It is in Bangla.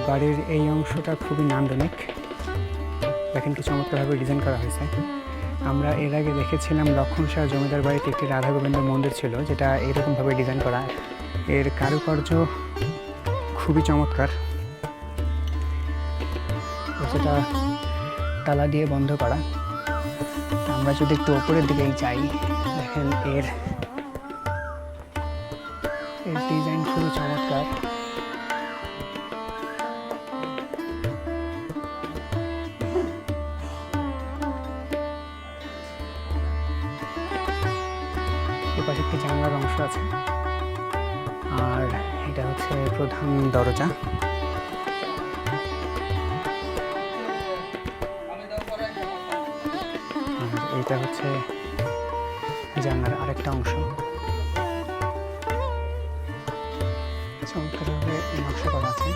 বাড়ির এই অংশটা খুবই নান্দনিক, দেখেন কি চমৎকারভাবে ডিজাইন করা হয়েছে। আমরা এর আগে দেখেছিলাম লক্ষণ শাহ জমিদার বাড়িতে একটি রাধা গোবিন্দ মন্দির ছিল, যেটা এরকমভাবে ডিজাইন করা। এর কারুকার্য খুবই চমৎকার, যেটা তালা দিয়ে বন্ধ করা। আমরা যদি একটু ওপরের দিকেই যাই, দেখেন এর ডিজাইন খুবই চমৎকার। এপাশে একটি জানলার অংশ আছে, আর এটা হচ্ছে প্রধান দরজা। আর এটা হচ্ছে জানলার আরেকটা অংশ, চমৎকারভাবে নকশা করা আছে।